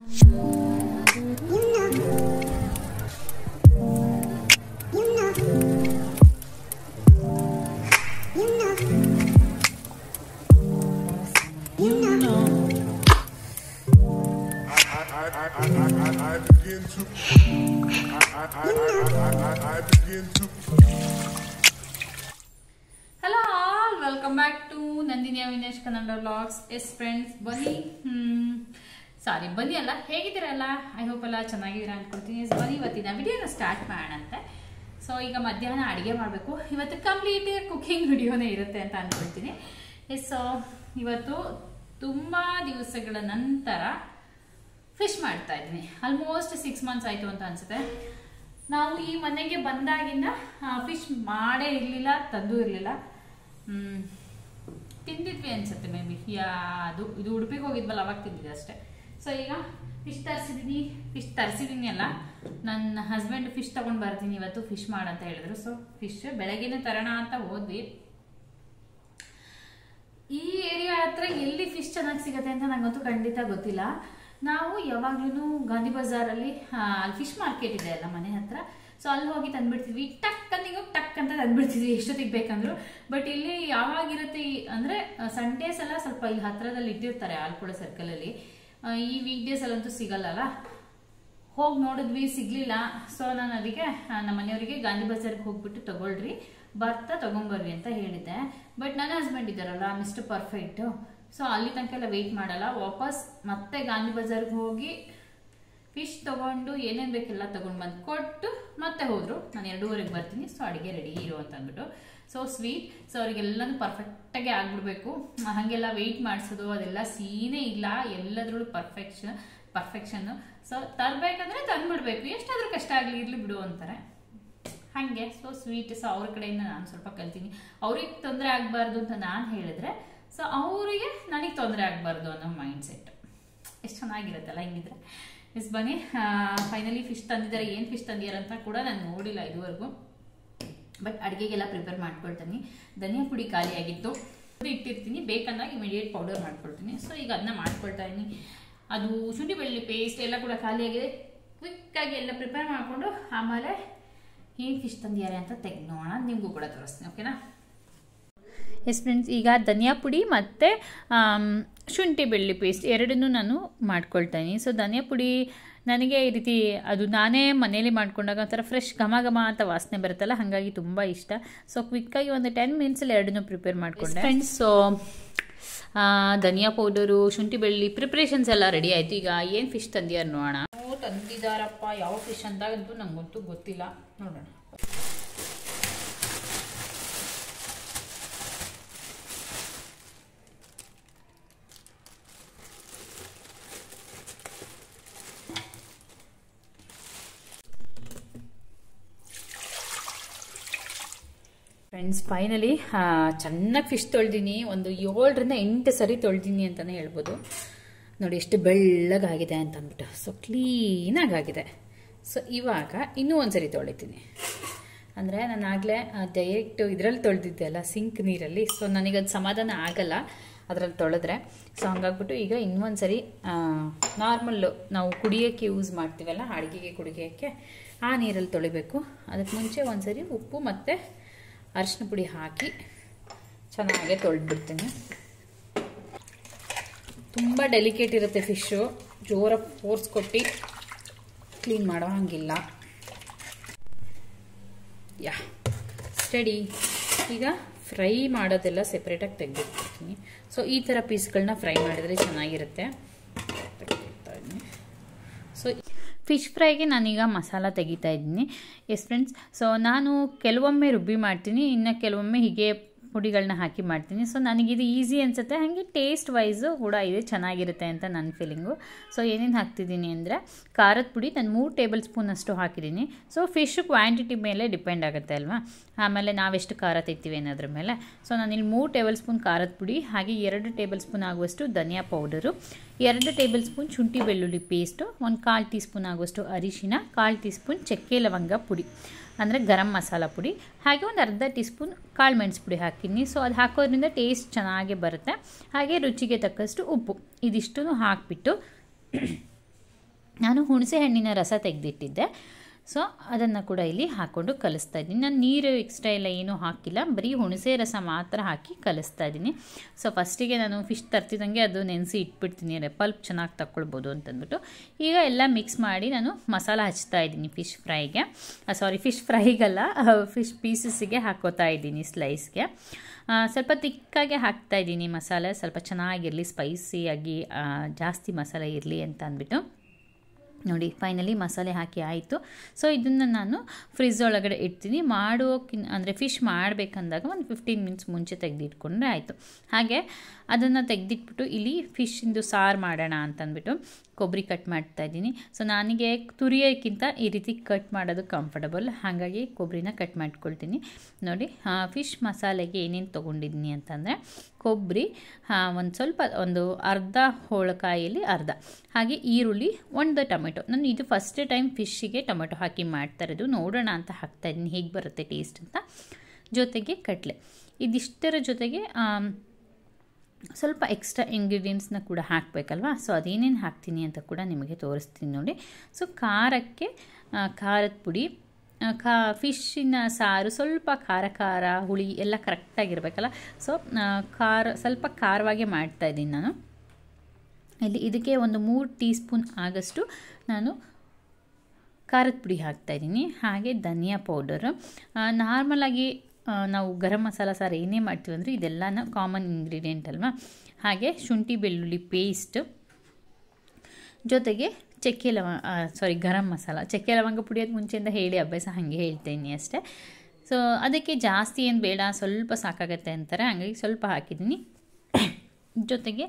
Hello all, welcome back to Nandini Avinash Kannada Vlogs. Yes friends, ಬನ್ನಿ ಅಲ್ಲ, ಹೇಗಿದ್ದೀರಲ್ಲ? I hope ಎಲ್ಲ ಚೆನ್ನಾಗಿದ್ದೀರಾ ಅನ್ಕೊಳ್ತೀನಿ. ಬನ್ನಿ ಇವತ್ತಿನ ವಿಡಿಯೋನ ಸ್ಟಾರ್ಟ್ ಮಾಡೋಣಂತೆ. ಸೊ ಈಗ ಮಧ್ಯಾಹ್ನ ಅಡುಗೆ ಮಾಡಬೇಕು. ಇವತ್ತು ಕಂಪ್ಲೀಟ್ ಕುಕಿಂಗ್ ವಿಡಿಯೋನೇ ಇರುತ್ತೆ ಅಂತ ಅನ್ಕೊಳ್ತೀನಿ. ಸೊ ಇವತ್ತು ತುಂಬ ದಿವಸಗಳ ನಂತರ ಫಿಶ್ ಮಾಡ್ತಾ ಇದ್ದೀನಿ. ಆಲ್ಮೋಸ್ಟ್ 6 months ಆಯಿತು ಅಂತ ಅನಿಸುತ್ತೆ. ನಾವು ಈ ಮನೆಗೆ ಬಂದಾಗಿಂದ ಫಿಶ್ ಮಾಡೇ ಇರಲಿಲ್ಲ, ತಂದು ಇರಲಿಲ್ಲ. ತಿಂದಿದ್ವಿ ಅನ್ಸುತ್ತೆ ಮೇ ಬಿ. ಇದು ಉಡುಪಿಗೆ ಹೋಗಿದ್ವಲ್ಲ, ಅವಾಗ ತಿಂದಿದ್ದೆ ಅಷ್ಟೇ. ಸೊ ಈಗ ಫಿಶ್ ತರಿಸಿದ್ದೀನಿ ಅಲ್ಲ, ನನ್ನ ಹಸ್ಬೆಂಡ್ ಫಿಶ್ ತಗೊಂಡು ಬರ್ತೀನಿ ಇವತ್ತು ಫಿಶ್ ಮಾಡಂತ ಹೇಳಿದ್ರು. ಸೊ ಫಿಶ್ ಬೆಳಗ್ಗೆನೇ ತರೋಣ ಅಂತ ಹೋದ್ವಿ. ಈ ಏರಿಯಾ ಹತ್ರ ಎಲ್ಲಿ ಫಿಶ್ ಚೆನ್ನಾಗಿ ಸಿಗುತ್ತೆ ಅಂತ ನಂಗಂತೂ ಖಂಡಿತ ಗೊತ್ತಿಲ್ಲ. ನಾವು ಯಾವಾಗ್ಲೂ ಗಾಂಧಿ ಬಜಾರಲ್ಲಿ ಅಲ್ಲಿ ಫಿಶ್ ಮಾರ್ಕೆಟ್ ಇದೆ ಅಲ್ಲ ಮನೆ ಹತ್ರ. ಸೊ ಅಲ್ಲಿ ಹೋಗಿ ತಂದ್ಬಿಡ್ತಿದ್ವಿ. ಟಕ್ ಅಂತ ತಂದ್ಬಿಡ್ತಿದ್ವಿ ಎಷ್ಟೊತ್ತಿಗೆ ಬೇಕಂದ್ರು. ಬಟ್ ಇಲ್ಲಿ ಯಾವಾಗಿರುತ್ತೆ ಅಂದ್ರೆ ಸಂಡೇಸ್ ಎಲ್ಲ ಸ್ವಲ್ಪ ಇಲ್ಲಿ ಹತ್ರದಲ್ಲಿ ಇಟ್ಟಿರ್ತಾರೆ ಆಲ್ಪುಳ ಸರ್ಕಲ್ ಅಲ್ಲಿ. ಈ ವೀಕ್ ಡೇಸ್ ಅಲ್ಲಂತೂ ಸಿಗಲ್ಲ. ಹೋಗಿ ನೋಡಿದ್ವಿ, ಸಿಗ್ಲಿಲ್ಲ. ಸೊ ನಾನು ಅದಕ್ಕೆ ನಮ್ಮ ಮನೆಯವರಿಗೆ ಗಾಂಧಿ ಬಜಾರ್ಗೆ ಹೋಗ್ಬಿಟ್ಟು ತಗೊಳ್ರಿ, ಬರ್ತಾ ತಗೊಂಬರ್ವಿ ಅಂತ ಹೇಳಿದ್ದೆ. ಬಟ್ ನನ್ನ ಹಸ್ಬೆಂಡ್ ಇದ್ದಾರಲ್ಲ ಮಿಸ್ಟರ್ ಪರ್ಫೆಕ್ಟ್, ಸೊ ಅಲ್ಲಿ ತನಕ ಎಲ್ಲ ವೆಯ್ಟ್ ಮಾಡಲ್ಲ. ವಾಪಸ್ ಮತ್ತೆ ಗಾಂಧಿ ಬಜಾರ್ಗೆ ಹೋಗಿ ಫಿಶ್ ತಗೊಂಡು ಏನೇನು ಬೇಕೆಲ್ಲ ತಗೊಂಡು ಬಂದು ಕೊಟ್ಟು ಮತ್ತೆ ಹೋದ್ರು. ನಾನು 2:30ಗೆ ಬರ್ತೀನಿ, ಸೊ ಅಡುಗೆ ರೆಡಿ ಇರು ಅಂತ ಅಂದ್ಬಿಟ್ಟು. So sweet. ಸೊ ಅವ್ರಿಗೆಲ್ಲನೂ ಪರ್ಫೆಕ್ಟಾಗಿ ಆಗ್ಬಿಡ್ಬೇಕು. ಹಾಗೆಲ್ಲ ವೆಯ್ಟ್ ಮಾಡಿಸೋದು ಅದೆಲ್ಲ ಸೀನೇ ಇಲ್ಲ. ಎಲ್ಲದ್ರಲ್ಲೂ ಪರ್ಫೆಕ್ಷನ್ನು. ಸೊ ತರಬೇಕಂದ್ರೆ ತಂದ್ಬಿಡ್ಬೇಕು, ಎಷ್ಟಾದ್ರೂ ಕಷ್ಟ ಆಗಲಿ ಇರಲಿ ಬಿಡು ಅಂತಾರೆ ಹಾಗೆ. So sweet. ಸೊ ಅವ್ರ ಕಡೆಯಿಂದ ನಾನು ಸ್ವಲ್ಪ ಕಲ್ತೀನಿ. ಅವ್ರಿಗೆ ತೊಂದರೆ ಆಗಬಾರ್ದು ಅಂತ ನಾನು ಹೇಳಿದ್ರೆ, ಸೊ ಅವರಿಗೆ ನನಗೆ ತೊಂದರೆ ಆಗಬಾರ್ದು ಅನ್ನೋ ಮೈಂಡ್ ಸೆಟ್. ಎಷ್ಟು ಚೆನ್ನಾಗಿರುತ್ತಲ್ಲ ಹಿಂಗಿದ್ರೆ. ಎಸ್ ಬನ್ನಿ, ಫೈನಲಿ ಫಿಶ್ ತಂದಿದ್ದಾರೆ. ಏನು ಫಿಶ್ ತಂದಿದ್ದಾರೆ ಅಂತ ಕೂಡ ನಾನು ನೋಡಿಲ್ಲ ಇದುವರೆಗೂ. ಬಟ್ ಅಡುಗೆಗೆಲ್ಲ ಪ್ರಿಪೇರ್ ಮಾಡ್ಕೊಳ್ತೀನಿ. ಧನಿಯಾ ಪುಡಿ ಖಾಲಿ ಆಗಿತ್ತು, ಇಟ್ಟಿರ್ತೀನಿ. ಬೇಕಂದಾಗ ಇಮಿಡಿಯೇಟ್ ಪೌಡರ್ ಮಾಡ್ಕೊಳ್ತೀನಿ. ಸೊ ಈಗ ಅದನ್ನ ಮಾಡ್ಕೊಳ್ತಾ ಇದ್ದೀನಿ. ಅದು ಶುಂಠಿ ಬೆಳ್ಳುಳ್ಳಿ ಪೇಸ್ಟ್ ಎಲ್ಲ ಕೂಡ ಖಾಲಿ ಆಗಿದೆ. ಕ್ವಿಕ್ಕಾಗಿ ಎಲ್ಲ ಪ್ರಿಪೇರ್ ಮಾಡಿಕೊಂಡು ಆಮೇಲೆ ಏನು ಫಿಶ್ ತಂದಿದ್ದಾರೆ ಅಂತ ತೆಗೆದೋಣ, ನಿಮಗೂ ಕೂಡ ತೋರಿಸ್ತೀನಿ. ಓಕೆನಾ? ಎಸ್ ಫ್ರೆಂಡ್ಸ್, ಈಗ ಧನಿಯಾ ಪುಡಿ ಮತ್ತು ಶುಂಠಿ ಬೆಳ್ಳುಳ್ಳಿ ಪೇಸ್ಟ್ ಎರಡನ್ನೂ ನಾನು ಮಾಡ್ಕೊಳ್ತೀನಿ. ಸೊ ಧನಿಯಾ ಪುಡಿ ನನಗೆ ಈ ರೀತಿ ಅದು ನಾನೇ ಮನೇಲಿ ಮಾಡ್ಕೊಂಡಾಗ ಒಂಥರ ಫ್ರೆಶ್ ಘಮ ಅಂತ ವಾಸನೆ ಬರುತ್ತಲ್ಲ, ಹಾಗಾಗಿ ತುಂಬ ಇಷ್ಟ. ಸೊ ಕ್ವಿಕ್ಕಾಗಿ ಒಂದು 10 minutesಲ್ಲಿ ಎರಡನ್ನೂ ಪ್ರಿಪೇರ್ ಮಾಡಿಕೊಂಡೆ ಫ್ರೆಂಡ್ಸ್. ಸೊ ಧನಿಯಾ ಪೌಡರು, ಶುಂಠಿ ಬೆಳ್ಳುಳ್ಳಿ ಪ್ರಿಪ್ರೇಷನ್ಸ್ ಎಲ್ಲ ರೆಡಿ ಆಯಿತು. ಈಗ ಏನು ಫಿಶ್ ತಂದಿದ್ದಾರೆ ನೋಡೋಣ. ತಂದಿದ್ದಾರಪ್ಪ, ಯಾವ ಫಿಶ್ ಅಂತಾಗಂತೂ ನಂಗಂತೂ ಗೊತ್ತಿಲ್ಲ. ನೋಡೋಣ. ಫ್ರೆಂಡ್ಸ್, ಫೈನಲಿ ಚೆನ್ನಾಗಿ ಫಿಶ್ ತೊಳೆದೀನಿ. ಒಂದು 7ರಿಂದ 8 ಸರಿ ತೊಳೆದೀನಿ ಅಂತಲೇ ಹೇಳ್ಬೋದು. ನೋಡಿ ಎಷ್ಟು ಬೆಳ್ಳಗಾಗಿದೆ ಅಂತ ಅಂದ್ಬಿಟ್ಟು. ಸೊ ಕ್ಲೀನಾಗಿದೆ. ಸೊ ಇವಾಗ ಇನ್ನೂ ಒಂದ್ಸರಿ ತೊಳಿತೀನಿ. ಅಂದರೆ ನಾನು ಆಗಲೇ ಡೈರೆಕ್ಟ್ ಇದರಲ್ಲಿ ತೊಳೆದಿದ್ದೆ ಅಲ್ಲ, ಸಿಂಕ್ ನೀರಲ್ಲಿ. ಸೊ ನನಗದು ಸಮಾಧಾನ ಆಗಲ್ಲ ಅದರಲ್ಲಿ ತೊಳೆದ್ರೆ. ಸೊ ಹಂಗಾಗ್ಬಿಟ್ಟು ಈಗ ಇನ್ನೊಂದ್ಸರಿ ನಾರ್ಮಲ್ಲು ನಾವು ಕುಡಿಯೋಕ್ಕೆ ಯೂಸ್ ಮಾಡ್ತೀವಲ್ಲ, ಅಡುಗೆಗೆ ಕುಡಿಯೋಕ್ಕೆ, ಆ ನೀರಲ್ಲಿ ತೊಳಿಬೇಕು. ಅದಕ್ಕೆ ಮುಂಚೆ ಒಂದ್ಸರಿ ಉಪ್ಪು ಮತ್ತು ಅರಿಶಿನ ಪುಡಿ ಹಾಕಿ ಚೆನ್ನಾಗೆ ತೊಳೆದ್ಬಿಡ್ತೀನಿ. ತುಂಬ ಡೆಲಿಕೇಟ್ ಇರುತ್ತೆ ಫಿಶ್ಶು, ಜೋರಾಗಿ ಫೋರ್ಸ್ ಕೊಟ್ಟು ಕ್ಲೀನ್ ಮಾಡೋ ಹಾಗಿಲ್ಲ. ಸ್ಟಡಿ. ಈಗ ಫ್ರೈ ಮಾಡೋದೆಲ್ಲ ಸೆಪ್ರೇಟಾಗಿ ತೆಗೆದಿಟ್ಬಿಡ್ತೀನಿ. ಸೊ ಈ ಥರ ಪೀಸ್ಗಳನ್ನ ಫ್ರೈ ಮಾಡಿದ್ರೆ ಚೆನ್ನಾಗಿರುತ್ತೆ. ಸೊ ಫಿಶ್ ಫ್ರೈಗೆ ನಾನೀಗ ಮಸಾಲ ತೆಗಿತಾ ಇದ್ದೀನಿ. ಎಸ್ ಫ್ರೆಂಡ್ಸ್, ಸೊ ನಾನು ಕೆಲವೊಮ್ಮೆ ರುಬ್ಬಿ ಮಾಡ್ತೀನಿ, ಇನ್ನು ಕೆಲವೊಮ್ಮೆ ಹೀಗೆ ಪುಡಿಗಳನ್ನ ಹಾಕಿ ಮಾಡ್ತೀನಿ. ಸೊ ನನಗಿದು ಈಸಿ ಅನಿಸುತ್ತೆ, ಹಾಗೆ ಟೇಸ್ಟ್ ವೈಸು ಕೂಡ ಇದೆ, ಚೆನ್ನಾಗಿರುತ್ತೆ ಅಂತ ನನ್ನ ಫೀಲಿಂಗು. ಸೊ ಏನೇನು ಹಾಕ್ತಿದ್ದೀನಿ ಅಂದರೆ, ಖಾರದ ಪುಡಿ ನಾನು 3 ಟೇಬಲ್ ಸ್ಪೂನ್ ಅಷ್ಟು ಹಾಕಿದ್ದೀನಿ. ಸೊ ಫಿಶ್ ಕ್ವಾಂಟಿಟಿ ಮೇಲೆ ಡಿಪೆಂಡ್ ಆಗುತ್ತೆ ಅಲ್ವಾ, ಆಮೇಲೆ ನಾವೆಷ್ಟು ಖಾರ ತೆಗ್ತೀವಿ ಅನ್ನೋದ್ರ ಮೇಲೆ. ಸೊ ನಾನಿಲ್ಲಿ 3 ಟೇಬಲ್ ಸ್ಪೂನ್ ಖಾರದ ಪುಡಿ, ಹಾಗೆ 2 ಟೇಬಲ್ ಸ್ಪೂನ್ ಆಗುವಷ್ಟು ಧನಿಯಾ ಪೌಡರು, 2 ಟೇಬಲ್ ಸ್ಪೂನ್ ಶುಂಠಿ ಬೆಳ್ಳುಳ್ಳಿ ಪೇಸ್ಟು, 1/4 ಟೀ ಸ್ಪೂನ್ ಆಗುವಷ್ಟು ಅರಿಶಿನ, 1/4 ಟೀ ಸ್ಪೂನ್ ಚಕ್ಕೆ ಲವಂಗ ಪುಡಿ ಅಂದರೆ ಗರಂ ಮಸಾಲ ಪುಡಿ, ಹಾಗೆ ಒಂದು ಅರ್ಧ ಟೀ ಸ್ಪೂನ್ ಕಾಳು ಮೆಣಸು ಪುಡಿ ಹಾಕಿದ್ದೀನಿ. ಸೊ ಅದು ಹಾಕೋದ್ರಿಂದ ಟೇಸ್ಟ್ ಚೆನ್ನಾಗಿ ಬರುತ್ತೆ. ಹಾಗೆ ರುಚಿಗೆ ತಕ್ಕಷ್ಟು ಉಪ್ಪು, ಇದಿಷ್ಟೂ ಹಾಕಿಬಿಟ್ಟು ನಾನು ಹುಣಸೆ ಹಣ್ಣಿನ ರಸ ತೆಗೆದಿಟ್ಟಿದ್ದೆ. ಸೊ ಅದನ್ನು ಕೂಡ ಇಲ್ಲಿ ಹಾಕ್ಕೊಂಡು ಕಲಿಸ್ತಾ ಇದ್ದೀನಿ. ನಾನು ನೀರು ಎಕ್ಸ್ಟ್ರಾ ಎಲ್ಲ ಏನೂ ಹಾಕಿಲ್ಲ, ಬರೀ ಹುಣಸೆ ರಸ ಮಾತ್ರ ಹಾಕಿ ಕಲಿಸ್ತಾ ಇದ್ದೀನಿ. ಸೊ ಫಸ್ಟಿಗೆ ನಾನು ಫಿಶ್ ತರ್ತಿದ್ದಂಗೆ ಅದು ನೆನೆಸಿ ಇಟ್ಬಿಡ್ತೀನಿ, ಪಲ್ಪ್ ಚೆನ್ನಾಗಿ ತಗೊಳ್ಬೋದು ಅಂತಂದ್ಬಿಟ್ಟು. ಈಗ ಎಲ್ಲ ಮಿಕ್ಸ್ ಮಾಡಿ ನಾನು ಮಸಾಲ ಹಚ್ತಾ ಇದ್ದೀನಿ ಫಿಶ್ ಫ್ರೈಗಲ್ಲ, ಫಿಶ್ ಪೀಸಸ್ಸಿಗೆ ಹಾಕೋತಾ ಇದ್ದೀನಿ, ಸ್ಲೈಸ್ಗೆ. ಸ್ವಲ್ಪ ತಿಕ್ಕಾಗೆ ಹಾಕ್ತಾ ಇದ್ದೀನಿ ಮಸಾಲೆ, ಸ್ವಲ್ಪ ಚೆನ್ನಾಗಿರಲಿ, ಸ್ಪೈಸಿಯಾಗಿ ಜಾಸ್ತಿ ಮಸಾಲೆ ಇರಲಿ ಅಂತ ಅಂದ್ಬಿಟ್ಟು. ನೋಡಿ ಫೈನಲಿ ಮಸಾಲೆ ಹಾಕಿ ಆಯಿತು. ಸೊ ಇದನ್ನು ನಾನು ಫ್ರಿಜ್ ಒಳಗಡೆ ಇಡ್ತೀನಿ. ಅಂದರೆ ಫಿಶ್ ಮಾಡಬೇಕಂದಾಗ ಒಂದು 15 ಮಿನಿಟ್ಸ್ ಮುಂಚೆ ತೆಗೆದಿಟ್ಕೊಂಡ್ರೆ ಆಯಿತು. ಹಾಗೆ ಅದನ್ನು ತೆಗೆದಿಟ್ಬಿಟ್ಟು ಇಲ್ಲಿ ಫಿಶ್ಶಿಂದು ಸಾರು ಮಾಡೋಣ ಅಂತಂದ್ಬಿಟ್ಟು ಕೊಬ್ಬರಿ ಕಟ್ ಮಾಡ್ತಾ ಇದ್ದೀನಿ. ಸೊ ನನಗೆ ತುರಿಯೋಕ್ಕಿಂತ ಈ ರೀತಿ ಕಟ್ ಮಾಡೋದು ಕಂಫರ್ಟಬಲ್, ಹಾಗಾಗಿ ಕೊಬ್ಬರಿನ ಕಟ್ ಮಾಡ್ಕೊಳ್ತೀನಿ. ನೋಡಿ ಫಿಶ್ ಮಸಾಲೆಗೆ ಏನೇನು ತೊಗೊಂಡಿದ್ದೀನಿ ಅಂತಂದರೆ ಕೊಬ್ಬರಿ, ಒಂದು ಅರ್ಧ ಹೋಳಕಾಯಲ್ಲಿ ಅರ್ಧ, ಹಾಗೆ ಈರುಳ್ಳಿ, ಒಂದು ಟೊಮೆಟೊ. ನಾನು ಇದು ಫಸ್ಟ್ ಟೈಮ್ ಫಿಶ್ಶಿಗೆ ಟೊಮೆಟೊ ಹಾಕಿ ಮಾಡ್ತಾ ಇರೋದು, ನೋಡೋಣ ಅಂತ ಹಾಕ್ತಾಯಿದ್ದೀನಿ ಹೇಗೆ ಬರುತ್ತೆ ಟೇಸ್ಟ್ ಅಂತ. ಜೊತೆಗೆ ಕಡಲೆ, ಇದಿಷ್ಟರ ಜೊತೆಗೆ ಸ್ವಲ್ಪ ಎಕ್ಸ್ಟ್ರಾ ಇಂಗ್ರೀಡಿಯೆಂಟ್ಸ್ನ ಕೂಡ ಹಾಕಬೇಕಲ್ವಾ. ಸೊ ಅದೇನೇನು ಹಾಕ್ತೀನಿ ಅಂತ ಕೂಡ ನಿಮಗೆ ತೋರಿಸ್ತೀನಿ ನೋಡಿ. ಸೊ ಖಾರಕ್ಕೆ ಖಾರದ ಪುಡಿ, ಫಿಶ್ಶಿನ ಸಾರು ಸ್ವಲ್ಪ ಖಾರ ಹುಳಿ ಎಲ್ಲ ಕರೆಕ್ಟಾಗಿರಬೇಕಲ್ಲ. ಸೊ ಸ್ವಲ್ಪ ಖಾರವಾಗೇ ಮಾಡ್ತಾಯಿದ್ದೀನಿ ನಾನು. ಇದಕ್ಕೆ ಒಂದು 3 ಟೀ ಸ್ಪೂನ್ ಆಗಷ್ಟು ನಾನು ಖಾರದ ಪುಡಿ ಹಾಕ್ತಾಯಿದ್ದೀನಿ. ಹಾಗೆ ಧನಿಯಾ ಪೌಡರ್, ನಾರ್ಮಲಾಗಿ ನಾವು ಗರಂ ಮಸಾಲ ಸಾರು ಏನೇ ಮಾಡ್ತೀವಿ ಅಂದರೆ ಇದೆಲ್ಲ ಕಾಮನ್ ಇಂಗ್ರೀಡಿಯೆಂಟ್ ಅಲ್ವಾ. ಹಾಗೆ ಶುಂಠಿ ಬೆಳ್ಳುಳ್ಳಿ ಪೇಸ್ಟ್, ಜೊತೆಗೆ ಗರಂ ಮಸಾಲ, ಚಕ್ಕೆ ಲವಂಗ ಪುಡಿ ಅದು ಮುಂಚೆಯಿಂದ ಹೇಳಿ ಅಭ್ಯಾಸ, ಹಾಗೆ ಹೇಳ್ತೀನಿ ಅಷ್ಟೇ. ಸೊ ಅದಕ್ಕೆ ಜಾಸ್ತಿ ಏನು ಬೇಡ, ಸ್ವಲ್ಪ ಸಾಕಾಗತ್ತೆ ಅಂತಾರೆ, ಹಾಗಾಗಿ ಸ್ವಲ್ಪ ಹಾಕಿದ್ದೀನಿ. ಜೊತೆಗೆ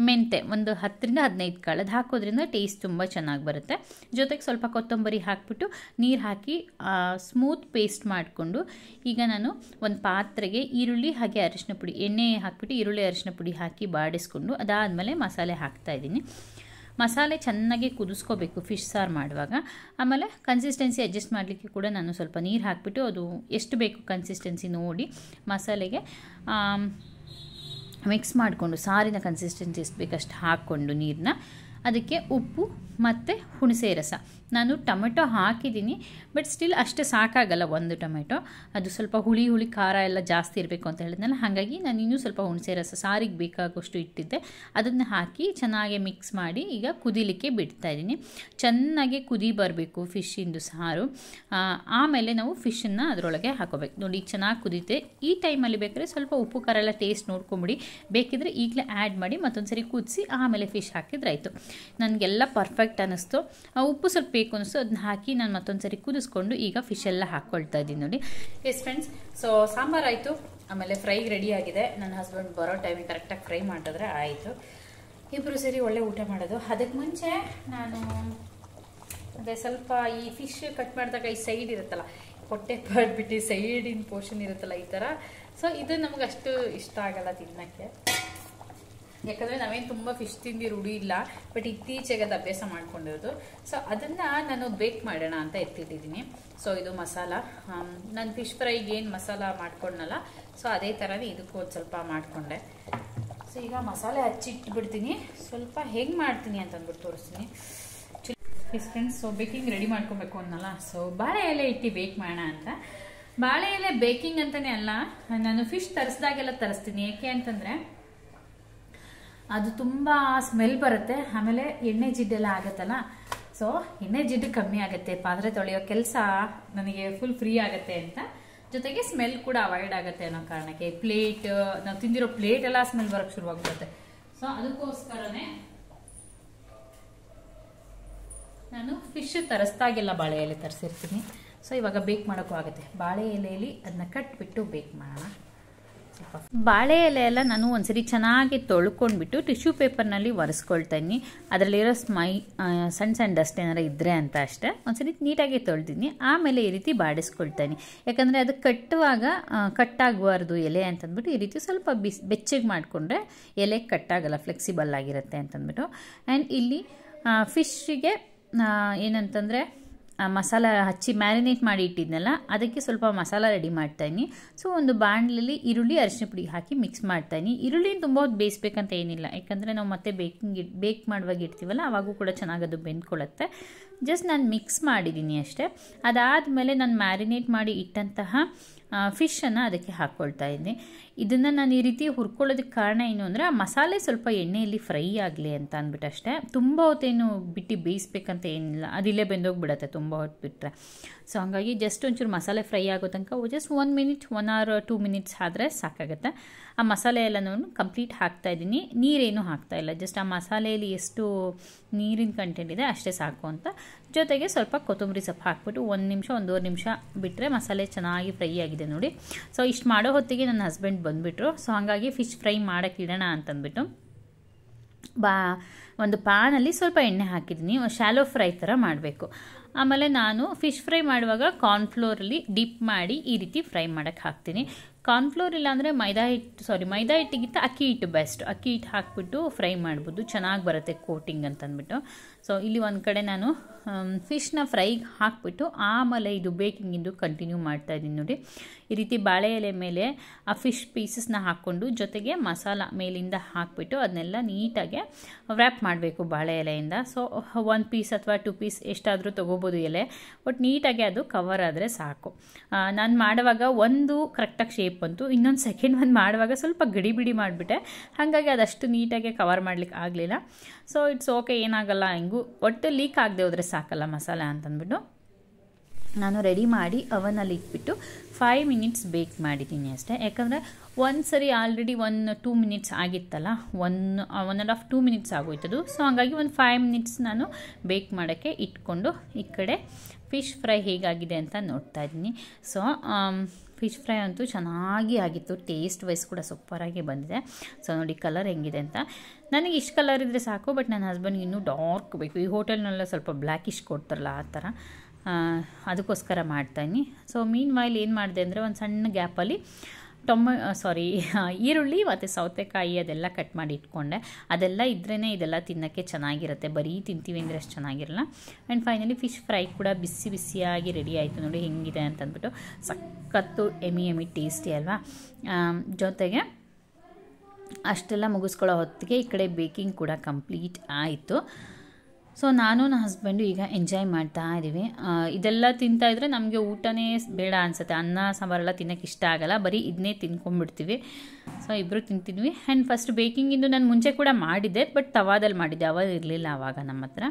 ಮೆಂತೆ ಒಂದು 10ರಿಂದ 15 ಕಾಳು, ಅದು ಹಾಕೋದ್ರಿಂದ ಟೇಸ್ಟ್ ತುಂಬ ಚೆನ್ನಾಗಿ ಬರುತ್ತೆ. ಜೊತೆಗೆ ಸ್ವಲ್ಪ ಕೊತ್ತಂಬರಿ ಹಾಕಿಬಿಟ್ಟು ನೀರು ಹಾಕಿ ಸ್ಮೂತ್ ಪೇಸ್ಟ್ ಮಾಡಿಕೊಂಡು, ಈಗ ನಾನು ಒಂದು ಪಾತ್ರೆಗೆ ಈರುಳ್ಳಿ ಹಾಗೆ ಅರಿಶಿನ ಪುಡಿ, ಎಣ್ಣೆ ಹಾಕಿಬಿಟ್ಟು ಈರುಳ್ಳಿ ಅರಿಶಿನ ಪುಡಿ ಹಾಕಿ ಬಾಡಿಸ್ಕೊಂಡು ಅದಾದಮೇಲೆ ಮಸಾಲೆ ಹಾಕ್ತಾಯಿದ್ದೀನಿ. ಮಸಾಲೆ ಚೆನ್ನಾಗಿ ಕುದಿಸ್ಕೋಬೇಕು ಫಿಶ್ ಸಾರು ಮಾಡುವಾಗ. ಆಮೇಲೆ ಕನ್ಸಿಸ್ಟೆನ್ಸಿ ಅಡ್ಜಸ್ಟ್ ಮಾಡಲಿಕ್ಕೆ ಕೂಡ ನಾನು ಸ್ವಲ್ಪ ನೀರು ಹಾಕಿಬಿಟ್ಟು ಅದು ಎಷ್ಟು ಬೇಕು ಕನ್ಸಿಸ್ಟೆನ್ಸಿ ನೋಡಿ ಮಸಾಲೆಗೆ ಮಿಕ್ಸ್ ಮಾಡಿಕೊಂಡು, ಸಾರಿನ ಕನ್ಸಿಸ್ಟೆನ್ಸಿ ಎಷ್ಟು ಬೇಕಷ್ಟು ಹಾಕ್ಕೊಂಡು ನೀರನ್ನ, ಅದಕ್ಕೆ ಉಪ್ಪು ಮತ್ತು ಹುಣಸೆ ರಸ. ನಾನು ಟೊಮೆಟೊ ಹಾಕಿದ್ದೀನಿ, ಬಟ್ ಸ್ಟಿಲ್ ಅಷ್ಟೇ ಸಾಕಾಗಲ್ಲ ಒಂದು ಟೊಮೆಟೊ, ಅದು ಸ್ವಲ್ಪ ಹುಳಿ ಖಾರ ಎಲ್ಲ ಜಾಸ್ತಿ ಇರಬೇಕು ಅಂತ ಹೇಳಿದ್ನಲ್ಲ, ಹಾಗಾಗಿ ನಾನು ಇನ್ನೂ ಸ್ವಲ್ಪ ಹುಣಸೆ ರಸ ಸಾರಿಗೆ ಬೇಕಾಗೋಷ್ಟು ಇಟ್ಟಿದ್ದೆ, ಅದನ್ನು ಹಾಕಿ ಚೆನ್ನಾಗಿ ಮಿಕ್ಸ್ ಮಾಡಿ ಈಗ ಕುದಿಲಿಕ್ಕೆ ಬಿಡ್ತಾ ಇದ್ದೀನಿ. ಚೆನ್ನಾಗಿ ಕುದಿ ಬರಬೇಕು ಫಿಶ್ಶಿಂದು ಸಾರು. ಆಮೇಲೆ ನಾವು ಫಿಶನ್ನು ಅದರೊಳಗೆ ಹಾಕೋಬೇಕು. ನೋಡಿ ಚೆನ್ನಾಗಿ ಕುದೀತೆ. ಈ ಟೈಮಲ್ಲಿ ಬೇಕಾದ್ರೆ ಸ್ವಲ್ಪ ಉಪ್ಪು ಖಾರ ಎಲ್ಲ ಟೇಸ್ಟ್ ನೋಡ್ಕೊಂಬಿಡಿ, ಬೇಕಿದ್ರೆ ಈಗಲೇ ಆ್ಯಡ್ ಮಾಡಿ ಮತ್ತೊಂದು ಸರಿ ಕುದಿಸಿ ಆಮೇಲೆ ಫಿಶ್ ಹಾಕಿದ್ರೆ ಆಯಿತು. ನನಗೆಲ್ಲ ಪರ್ಫೆಕ್ಟ್ ಅನ್ನಿಸ್ತು. ಉಪ್ಪು ಸ್ವಲ್ಪ ಬೇಕು ಅನ್ನಿಸ್ತು, ಅದನ್ನ ಹಾಕಿ ನಾನು ಮತ್ತೊಂದು ಸರಿ ಕುದಿಸ್ಕೊಂಡು ಈಗ ಫಿಶ್ ಎಲ್ಲ ಹಾಕ್ಕೊಳ್ತಾ ಇದ್ದೀನಿ ನೋಡಿ. ಎಸ್ ಫ್ರೆಂಡ್ಸ್, ಸೊ ಸಾಂಬಾರು ಆಯಿತು, ಆಮೇಲೆ ಫ್ರೈಗೆ ರೆಡಿ ಆಗಿದೆ. ನನ್ನ ಹಸ್ಬೆಂಡ್ ಬರೋ ಟೈಮಿಗೆ ಕರೆಕ್ಟಾಗಿ ಫ್ರೈ ಮಾಡಿದ್ರೆ ಆಯಿತು. ಇಬ್ಬರು ಸೇರಿ ಒಳ್ಳೆ ಊಟ ಮಾಡೋದು. ಅದಕ್ಕೆ ಮುಂಚೆ ನಾನು ಅದೇ ಸ್ವಲ್ಪ ಈ ಫಿಶ್ ಕಟ್ ಮಾಡಿದಾಗ ಈ ಸೈಡ್ ಇರುತ್ತಲ್ಲ, ಹೊಟ್ಟೆ ಪಡ್ಬಿಟ್ಟು ಸೈಡಿನ ಪೋರ್ಷನ್ ಇರುತ್ತಲ್ಲ ಈ ಥರ, ಸೊ ಇದು ನಮ್ಗೆ ಅಷ್ಟು ಇಷ್ಟ ಆಗಲ್ಲ ತಿನ್ನೋಕ್ಕೆ. ಯಾಕಂದರೆ ನಾವೇನು ತುಂಬ ಫಿಶ್ ತಿಂದು ರೂಢಿ ಇಲ್ಲ, ಬಟ್ ಇತ್ತೀಚೆಗೆ ಅದು ಅಭ್ಯಾಸ ಮಾಡ್ಕೊಂಡಿರೋದು. ಸೊ ಅದನ್ನು ನಾನು ಬೇಕ್ ಮಾಡೋಣ ಅಂತ ಎತ್ತಿಟ್ಟಿದ್ದೀನಿ. ಸೊ ಇದು ಮಸಾಲ, ನಾನು ಫಿಶ್ ಫ್ರೈಗೆ ಏನು ಮಸಾಲ ಮಾಡ್ಕೊಂಡಲ್ಲ, ಸೊ ಅದೇ ಥರನೇ ಇದಕ್ಕೂ ಒಂದು ಸ್ವಲ್ಪ ಮಾಡಿಕೊಂಡೆ. ಸೊ ಈಗ ಮಸಾಲೆ ಹಚ್ಚಿಟ್ಬಿಡ್ತೀನಿ. ಸ್ವಲ್ಪ ಹೆಂಗೆ ಮಾಡ್ತೀನಿ ಅಂತಂದ್ಬಿಟ್ಟು ತೋರಿಸ್ತೀನಿ. S friends, so baking ready ಮಾಡ್ಕೊಬೇಕು ಅನ್ನಲ್ಲ, ಸೊ ಬಾಳೆ ಎಲೆ ಇಟ್ಟು ಬೇಕ್ ಮಾಡೋಣ ಅಂತ. ಬಾಳೆ ಎಲೆ ಬೇಕಿಂಗ್ ಅಂತಲೇ ಅಲ್ಲ, ನಾನು ಫಿಶ್ ತರಿಸ್ದಾಗೆಲ್ಲ ತರಿಸ್ತೀನಿ. ಏಕೆ ಅಂತಂದರೆ ಅದು ತುಂಬ ಸ್ಮೆಲ್ ಬರುತ್ತೆ, ಆಮೇಲೆ ಎಣ್ಣೆ ಜಿಡ್ಡೆಲ್ಲ ಆಗುತ್ತಲ್ಲ. ಸೊ ಎಣ್ಣೆ ಜಿಡ್ಡು ಕಮ್ಮಿ ಆಗುತ್ತೆ, ಪಾತ್ರೆ ತೊಳೆಯೋ ಕೆಲಸ ನನಗೆ ಫುಲ್ ಫ್ರೀ ಆಗುತ್ತೆ ಅಂತ. ಜೊತೆಗೆ ಸ್ಮೆಲ್ ಕೂಡ ಅವಾಯ್ಡ್ ಆಗುತ್ತೆ ಅನ್ನೋ ಕಾರಣಕ್ಕೆ ನಾವು ತಿಂದಿರೋ ಪ್ಲೇಟ್ ಎಲ್ಲ ಸ್ಮೆಲ್ ಬರೋಕ್ಕೆ ಶುರುವಾಗ್ಬಿಡುತ್ತೆ. ಸೊ ಅದಕ್ಕೋಸ್ಕರನೇ ನಾನು ಫಿಶ್ ತರಿಸ್ದಾಗೆಲ್ಲ ಬಾಳೆ ಎಲೆ ತರಿಸಿರ್ತೀನಿ. ಸೊ ಇವಾಗ ಬೇಕ್ ಮಾಡೋಕ್ಕೂ ಆಗುತ್ತೆ. ಬಾಳೆ ಎಲೆಯಲ್ಲಿ ಅದನ್ನ ಕಟ್ಬಿಟ್ಟು ಬೇಕ್ ಮಾಡೋಣ. ಬಾಳೆ ಎಲೆ ಎಲ್ಲ ನಾನು ಒಂದ್ಸರಿ ಚೆನ್ನಾಗಿ ತೊಳ್ಕೊಂಡ್ಬಿಟ್ಟು ಟಿಶ್ಯೂ ಪೇಪರ್ನಲ್ಲಿ ಒರೆಸ್ಕೊಳ್ತಾ ಇದ್ದೀನಿ. ಅದರಲ್ಲಿರೋ ಸಣ್ಣ ಸಣ್ಣ ಡಸ್ಟ್ ಏನಾರ ಇದ್ದರೆ ಅಂತ ಅಷ್ಟೇ. ಒಂದ್ಸರಿ ನೀಟಾಗಿ ತೊಳ್ದಿದ್ದೀನಿ, ಆಮೇಲೆ ಈ ರೀತಿ ಬಾಡಿಸ್ಕೊಳ್ತಾ ಇದ್ದೀನಿ. ಯಾಕಂದರೆ ಅದು ಕಟ್ಟುವಾಗ ಕಟ್ಟಾಗಬಾರ್ದು ಎಲೆ ಅಂತಂದ್ಬಿಟ್ಟು ಈ ರೀತಿ ಸ್ವಲ್ಪ ಬೆಚ್ಚಗೆ ಮಾಡಿಕೊಂಡ್ರೆ ಎಲೆ ಕಟ್ಟಾಗಲ್ಲ, ಫ್ಲೆಕ್ಸಿಬಲ್ ಆಗಿರುತ್ತೆ ಅಂತಂದ್ಬಿಟ್ಟು. ಆ್ಯಂಡ್ ಇಲ್ಲಿ ಫಿಶ್ಶಿಗೆ ಏನಂತಂದರೆ ಮಸಾಲ ಹಚ್ಚಿ ಮ್ಯಾರಿನೇಟ್ ಮಾಡಿ ಇಟ್ಟಿದ್ನಲ್ಲ ಅದಕ್ಕೆ ಸ್ವಲ್ಪ ಮಸಾಲ ರೆಡಿ ಮಾಡ್ತಾಯಿನಿ. ಸೊ ಒಂದು ಬಾಣಲೆಯಲ್ಲಿ ಈರುಳ್ಳಿ ಅರಿಶಿನ ಪುಡಿ ಹಾಕಿ ಮಿಕ್ಸ್ ಮಾಡ್ತಾಯಿನಿ. ಈರುಳ್ಳಿನ ತುಂಬ ಹೊತ್ತು ಬೇಯಿಸ್ಬೇಕಂತ ಏನಿಲ್ಲ, ಯಾಕಂದರೆ ನಾವು ಮತ್ತೆ ಬೇಕ್ ಮಾಡುವಾಗ ಇಡ್ತೀವಲ್ಲ ಆವಾಗೂ ಕೂಡ ಚೆನ್ನಾಗದು ಬೆಂದ್ಕೊಳ್ಳುತ್ತೆ. ಜಸ್ಟ್ ನಾನು ಮಿಕ್ಸ್ ಮಾಡಿದ್ದೀನಿ ಅಷ್ಟೇ. ಅದಾದಮೇಲೆ ನಾನು ಮ್ಯಾರಿನೇಟ್ ಮಾಡಿ ಇಟ್ಟಂತಹ ಫಿಶನ್ನು ಅದಕ್ಕೆ ಹಾಕ್ಕೊಳ್ತಾ ಇದ್ದೀನಿ. ಇದನ್ನು ನಾನು ಈ ರೀತಿ ಹುರ್ಕೊಳ್ಳೋದಕ್ಕೆ ಕಾರಣ ಏನು ಅಂದರೆ ಆ ಮಸಾಲೆ ಸ್ವಲ್ಪ ಎಣ್ಣೆಯಲ್ಲಿ ಫ್ರೈ ಆಗಲಿ ಅಂತ ಅಂದ್ಬಿಟ್ಟು ಅಷ್ಟೇ. ತುಂಬ ಹೊತ್ತೇನು ಬಿಟ್ಟು ಬೇಯಿಸ್ಬೇಕಂತ ಏನಿಲ್ಲ, ಅದಿಲ್ಲೇ ಬೆಂದೋಗ್ಬಿಡುತ್ತೆ ತುಂಬ ಹೊತ್ತು ಬಿಟ್ಟರೆ. ಸೊ ಹಾಗಾಗಿ ಜಸ್ಟ್ ಒಂಚೂರು ಮಸಾಲೆ ಫ್ರೈ ಆಗೋ ತನಕ ಜಸ್ಟ್ 1 ಮಿನಿಟ್ 1 ಆರ್ 2 ಮಿನಿಟ್ಸ್ ಆದರೆ ಸಾಕಾಗುತ್ತೆ. ಆ ಮಸಾಲೆ ಎಲ್ಲನೂ ಕಂಪ್ಲೀಟ್ ಹಾಕ್ತಾಯಿದ್ದೀನಿ, ನೀರೇನು ಹಾಕ್ತಾಯಿಲ್ಲ. ಜಸ್ಟ್ ಆ ಮಸಾಲೆಯಲ್ಲಿ ಎಷ್ಟು ನೀರಿನ ಕಂಟೆಂಟ್ ಇದೆ ಅಷ್ಟೇ ಸಾಕು ಅಂತ. ಜೊತೆಗೆ ಸ್ವಲ್ಪ ಕೊತ್ತಂಬರಿ ಸೊಪ್ಪು ಹಾಕ್ಬಿಟ್ಟು 1 ನಿಮಿಷ 1.5 ನಿಮಿಷ ಬಿಟ್ಟರೆ ಮಸಾಲೆ ಚೆನ್ನಾಗಿ ಫ್ರೈ ಆಗಿದೆ ನೋಡಿ. ಸೊ ಇಷ್ಟು ಮಾಡೋ ಹೊತ್ತಿಗೆ ನನ್ನ ಹಸ್ಬೆಂಡ್ ಬಂದುಬಿಟ್ರು. ಸೊ ಹಾಗಾಗಿ ಫಿಶ್ ಫ್ರೈ ಮಾಡೋಕ್ಕೆ ಇಡೋಣ ಅಂತಂದ್ಬಿಟ್ಟು ಒಂದು ಪ್ಯಾನಲ್ಲಿ ಸ್ವಲ್ಪ ಎಣ್ಣೆ ಹಾಕಿದ್ದೀನಿ. ಶಾಲೋ ಫ್ರೈ ಥರ ಮಾಡಬೇಕು. ಆಮೇಲೆ ನಾನು ಫಿಶ್ ಫ್ರೈ ಮಾಡುವಾಗ ಕಾರ್ನ್ಫ್ಲೋರಲ್ಲಿ ಡಿಪ್ ಮಾಡಿ ಈ ರೀತಿ ಫ್ರೈ ಮಾಡೋಕ್ಕೆ ಹಾಕ್ತೀನಿ. ಕಾರ್ನ್ಫ್ಲೋರ್ ಇಲ್ಲಾಂದರೆ ಮೈದಾ ಹಿಟ್ಟಿಗಿಂತ ಅಕ್ಕಿ ಹಿಟ್ಟು ಬೆಸ್ಟ್. ಅಕ್ಕಿ ಹಿಟ್ಟು ಹಾಕ್ಬಿಟ್ಟು ಫ್ರೈ ಮಾಡ್ಬೋದು, ಚೆನ್ನಾಗಿ ಬರುತ್ತೆ ಕೋಟಿಂಗ್ ಅಂತಂದ್ಬಿಟ್ಟು. ಸೊ ಇಲ್ಲಿ ಒಂದು ಕಡೆ ನಾನು ಫಿಶ್ನ ಫ್ರೈಗೆ ಹಾಕ್ಬಿಟ್ಟು ಆಮೇಲೆ ಇದು ಬೇಕಿಂಗಿಂದು ಕಂಟಿನ್ಯೂ ಮಾಡ್ತಾಯಿದ್ದೀನಿ ನೋಡಿ. ಈ ರೀತಿ ಬಾಳೆ ಎಲೆ ಮೇಲೆ ಆ ಫಿಶ್ ಪೀಸಸ್ನ ಹಾಕ್ಕೊಂಡು ಜೊತೆಗೆ ಮಸಾಲ ಮೇಲಿಂದ ಹಾಕ್ಬಿಟ್ಟು ಅದನ್ನೆಲ್ಲ ನೀಟಾಗಿ ವ್ರ್ಯಾಪ್ ಮಾಡಬೇಕು ಬಾಳೆ ಎಲೆಯಿಂದ. ಸೊ 1 ಪೀಸ್ ಅಥವಾ 2 ಪೀಸ್ ಎಷ್ಟಾದರೂ ತೊಗೋಬೋದು ಎಲೆ, ಬಟ್ ನೀಟಾಗಿ ಅದು ಕವರ್ ಆದರೆ ಸಾಕು. ನಾನು ಮಾಡುವಾಗ ಒಂದು ಕರೆಕ್ಟಾಗಿ ಶೇಪ್ ಬಂತು, ಇನ್ನೊಂದು ಸೆಕೆಂಡ್ ಒಂದು ಮಾಡುವಾಗ ಸ್ವಲ್ಪ ಗಡಿ ಬಿಡಿ ಮಾಡಿಬಿಟ್ಟೆ, ಹಾಗಾಗಿ ಅದಷ್ಟು ನೀಟಾಗಿ ಕವರ್ ಮಾಡ್ಲಿಕ್ಕೆ ಆಗಲಿಲ್ಲ. ಸೊ ಇಟ್ಸ್ ಓಕೆ, ಏನಾಗಲ್ಲ, ಹಿಂಗೂ ಒಟ್ಟು ಲೀಕ್ ಆಗದೆ ಹೋದರೆ ಸಾಕಲ್ಲ ಮಸಾಲೆ ಅಂತಂದ್ಬಿಟ್ಟು ನಾನು ರೆಡಿ ಮಾಡಿ ಅವನಲ್ಲಿ ಇಟ್ಬಿಟ್ಟು 5 ಮಿನಿಟ್ಸ್ ಬೇಕ್ ಮಾಡಿದ್ದೀನಿ ಅಷ್ಟೇ. ಯಾಕಂದರೆ ಒಂದು ಸರಿ ಆಲ್ರೆಡಿ 1-2 ಮಿನಿಟ್ಸ್ ಆಗಿತ್ತಲ್ಲ, 1.5-2 ಮಿನಿಟ್ಸ್ ಆಗೋಯ್ತದು. ಸೊ ಹಾಗಾಗಿ ಒಂದು 5 ಮಿನಿಟ್ಸ್ ನಾನು ಬೇಕ್ ಮಾಡೋಕ್ಕೆ ಇಟ್ಕೊಂಡು ಈ ಕಡೆ ಫಿಶ್ ಫ್ರೈ ಹೇಗಾಗಿದೆ ಅಂತ ನೋಡ್ತಾ ಇದ್ದೀನಿ. ಸೊ ಫಿಶ್ ಫ್ರೈ ಅಂತೂ ಚೆನ್ನಾಗಿ ಆಗಿತ್ತು, ಟೇಸ್ಟ್ ವೈಸ್ ಕೂಡ ಸೂಪರಾಗಿ ಬಂದಿದೆ. ಸೊ ನೋಡಿ ಕಲರ್ ಹೆಂಗಿದೆ ಅಂತ. ನನಗೆ ಇಷ್ಟು ಕಲರ್ ಇದ್ದರೆ ಸಾಕು, ಬಟ್ ನನ್ನ ಹಸ್ಬೆಂಡ್ಗೆ ಇನ್ನೂ ಡಾರ್ಕ್ ಬೇಕು. ಈ ಹೋಟೆಲ್ನೆಲ್ಲ ಸ್ವಲ್ಪ ಬ್ಲ್ಯಾಕಿಶ್ ಕೊಡ್ತಾರಲ್ಲ ಆ ಥರ, ಅದಕ್ಕೋಸ್ಕರ ಮಾಡ್ತಾಯಿನಿ. ಸೊ ಮೀನ್ ವೈಲ್ ಏನು ಮಾಡಿದೆ ಅಂದರೆ ಒಂದು ಸಣ್ಣ ಗ್ಯಾಪಲ್ಲಿ ಈರುಳ್ಳಿ ಮತ್ತು ಸೌತೆಕಾಯಿ ಅದೆಲ್ಲ ಕಟ್ ಮಾಡಿ ಇಟ್ಕೊಂಡೆ. ಅದೆಲ್ಲ ಇದ್ರೇ ಇದೆಲ್ಲ ತಿನ್ನೋಕ್ಕೆ ಚೆನ್ನಾಗಿರುತ್ತೆ, ಬರೀ ತಿಂತೀವಿ ಅಂದರೆ ಅಷ್ಟು ಚೆನ್ನಾಗಿರಲ್ಲ. ಆ್ಯಂಡ್ ಫೈನಲಿ ಫಿಶ್ ಫ್ರೈ ಕೂಡ ಬಿಸಿ ಬಿಸಿಯಾಗಿ ರೆಡಿ ಆಯಿತು ನೋಡಿ ಹೆಂಗಿದೆ ಅಂತಂದ್ಬಿಟ್ಟು. ಸಖತ್ತು ಎಮಿ ಟೇಸ್ಟಿ ಅಲ್ವಾ. ಜೊತೆಗೆ ಅಷ್ಟೆಲ್ಲ ಮುಗಿಸ್ಕೊಳ್ಳೋ ಹೊತ್ತಿಗೆ ಈ ಕಡೆ ಬೇಕಿಂಗ್ ಕೂಡ ಕಂಪ್ಲೀಟ್ ಆಯಿತು. ಸೊ ನಾನು ನನ್ನ ಹಸ್ಬೆಂಡು ಈಗ ಎಂಜಾಯ್ ಮಾಡ್ತಾ ಇದ್ದೀವಿ. ಇದೆಲ್ಲ ತಿಂತಾಯಿದ್ರೆ ನಮಗೆ ಊಟನೇ ಬೇಡ ಅನಿಸುತ್ತೆ, ಅನ್ನ ಸಾಂಬಾರೆಲ್ಲ ತಿನ್ನೋಕ್ಕೆ ಇಷ್ಟ ಆಗೋಲ್ಲ, ಬರೀ ಇದನ್ನೇ ತಿನ್ಕೊಂಡ್ಬಿಡ್ತೀವಿ. ಸೊ ಇಬ್ಬರು ತಿಂತಿದ್ವಿ. ಆ್ಯಂಡ್ ಫಸ್ಟ್ ಬೇಕಿಂಗಿಂದು ನಾನು ಮುಂಚೆ ಕೂಡ ಮಾಡಿದ್ದೆ, ಬಟ್ ತವಾದಲ್ಲಿ ಮಾಡಿದ್ದೆ, ಅವಾಗ ಇರಲಿಲ್ಲ ಆವಾಗ ನಮ್ಮ ಹತ್ರ,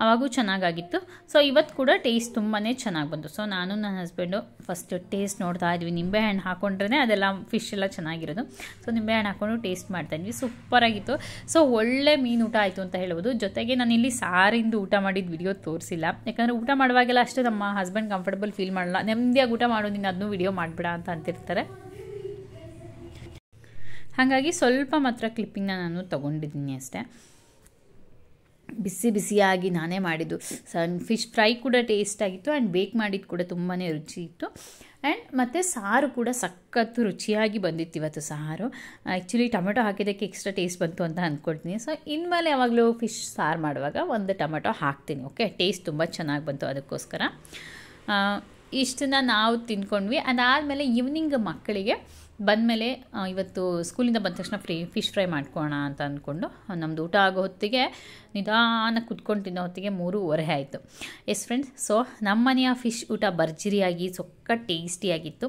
ಆವಾಗೂ ಚೆನ್ನಾಗಾಗಿತ್ತು. ಸೊ ಇವತ್ತು ಕೂಡ ಟೇಸ್ಟ್ ತುಂಬಾ ಚೆನ್ನಾಗಿ ಬಂತು. ಸೊ ನಾನು ನನ್ನ ಹಸ್ಬೆಂಡು ಫಸ್ಟ್ ಟೇಸ್ಟ್ ನೋಡ್ತಾ ಇದ್ವಿ. ನಿಂಬೆಹಣ್ಣು ಹಾಕೊಂಡ್ರೆ ಅದೆಲ್ಲ ಫಿಶ್ ಎಲ್ಲ ಚೆನ್ನಾಗಿರೋದು. ಸೊ ನಿಂಬೆಹಣ್ಣು ಹಾಕ್ಕೊಂಡು ಟೇಸ್ಟ್ ಮಾಡ್ತಾಯಿದ್ವಿ, ಸೂಪರಾಗಿತ್ತು. ಸೊ ಒಳ್ಳೆ ಮೀನು ಊಟ ಆಯಿತು ಅಂತ ಹೇಳ್ಬೋದು. ಜೊತೆಗೆ ನಾನು ಇಲ್ಲಿ ಸಾರಿಂದು ಊಟ ಮಾಡಿದ ವಿಡಿಯೋ ತೋರಿಸಿಲ್ಲ, ಯಾಕಂದರೆ ಊಟ ಮಾಡುವಾಗೆಲ್ಲ ಅಷ್ಟು ನಮ್ಮ ಹಸ್ಬೆಂಡ್ ಕಂಫರ್ಟಬಲ್ ಫೀಲ್ ಮಾಡಲ್ಲ. ನೆಮ್ಮದಿಯಾಗಿ ಊಟ ಮಾಡೋದು, ನೀನು ಅದನ್ನು ವಿಡಿಯೋ ಮಾಡಿಬಿಡ ಅಂತ ಅಂತಿರ್ತಾರೆ. ಹಾಗಾಗಿ ಸ್ವಲ್ಪ ಮಾತ್ರ ಕ್ಲಿಪ್ಪಿಂಗ್ನ ನಾನು ತೊಗೊಂಡಿದ್ದೀನಿ ಅಷ್ಟೇ. ಬಿಸಿ ಬಿಸಿಯಾಗಿ ನಾನೇ ಮಾಡಿದ್ದು ಫಿಶ್ ಫ್ರೈ ಕೂಡ ಟೇಸ್ಟ್ ಆಗಿತ್ತು, ಆ್ಯಂಡ್ ಬೇಕ್ ಮಾಡಿದ್ದು ಕೂಡ ತುಂಬಾ ರುಚಿ ಇತ್ತು. ಆ್ಯಂಡ್ ಮತ್ತು ಸಾರು ಕೂಡ ಸಖತ್ತು ರುಚಿಯಾಗಿ ಬಂದಿತ್ತು ಇವತ್ತು ಸಾರು. ಆ್ಯಕ್ಚುಲಿ ಟೊಮೆಟೊ ಹಾಕಿದ್ದಕ್ಕೆ ಎಕ್ಸ್ಟ್ರಾ ಟೇಸ್ಟ್ ಬಂತು ಅಂತ ಅಂದ್ಕೊಳ್ತೀನಿ. ಸೊ ಇನ್ಮೇಲೆ ಯಾವಾಗಲೂ ಫಿಶ್ ಸಾರು ಮಾಡುವಾಗ ಒಂದು ಟೊಮೆಟೊ ಹಾಕ್ತೀನಿ, ಓಕೆ, ಟೇಸ್ಟ್ ತುಂಬ ಚೆನ್ನಾಗಿ ಬಂತು. ಅದಕ್ಕೋಸ್ಕರ ಇಷ್ಟನ್ನ ನಾವು ತಿನ್ಕೊಂಡ್ವಿ. ಅದಾದಮೇಲೆ ಈವ್ನಿಂಗ್ ಮಕ್ಕಳಿಗೆ ಬಂದಮೇಲೆ ಇವತ್ತು ಸ್ಕೂಲಿಂದ ಬಂದ ತಕ್ಷಣ ಫಿಶ್ ಫ್ರೈ ಮಾಡ್ಕೊಳ್ಳೋಣ ಅಂತ ಅಂದ್ಕೊಂಡು ನಮ್ಮದು ಊಟ ಆಗೋ ಹೊತ್ತಿಗೆ ನಿಧಾನ ಕುತ್ಕೊಂಡು ತಿನ್ನೋ ಹೊತ್ತಿಗೆ 3:30 ಆಯಿತು. ಎಸ್ ಫ್ರೆಂಡ್ಸ್, ಸೊ ನಮ್ಮ ಮನೆಯ ಫಿಶ್ ಊಟ ಭರ್ಜರಿಯಾಗಿ ಟೇಸ್ಟಿಯಾಗಿತ್ತು.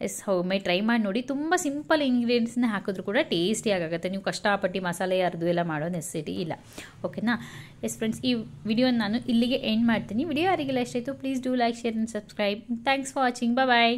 ಎಸ್ ಒಮ್ಮೆ ಟ್ರೈ ಮಾಡಿ ನೋಡಿ. ತುಂಬ ಸಿಂಪಲ್ ಇಂಗ್ರೀಡಿಯೆಂಟ್ಸ್ನ ಹಾಕಿದ್ರು ಕೂಡ ಟೇಸ್ಟಿಯಾಗುತ್ತೆ. ನೀವು ಕಷ್ಟಪಟ್ಟು ಮಸಾಲೆ ಅರ್ದು ಎಲ್ಲ ಮಾಡೋ ನೆಸೆಸಿಟಿ ಇಲ್ಲ, ಓಕೆನಾ. ಎಸ್ ಫ್ರೆಂಡ್ಸ್, ಈ ವಿಡಿಯೋನ ನಾನು ಇಲ್ಲಿಗೆ ಎಂಡ್ ಮಾಡ್ತೀನಿ. ವಿಡಿಯೋ ಯಾರಿಗೆಲ್ಲ ಇಷ್ಟ ಆಯಿತು please do like, share and subscribe. Thanks for watching. Bye.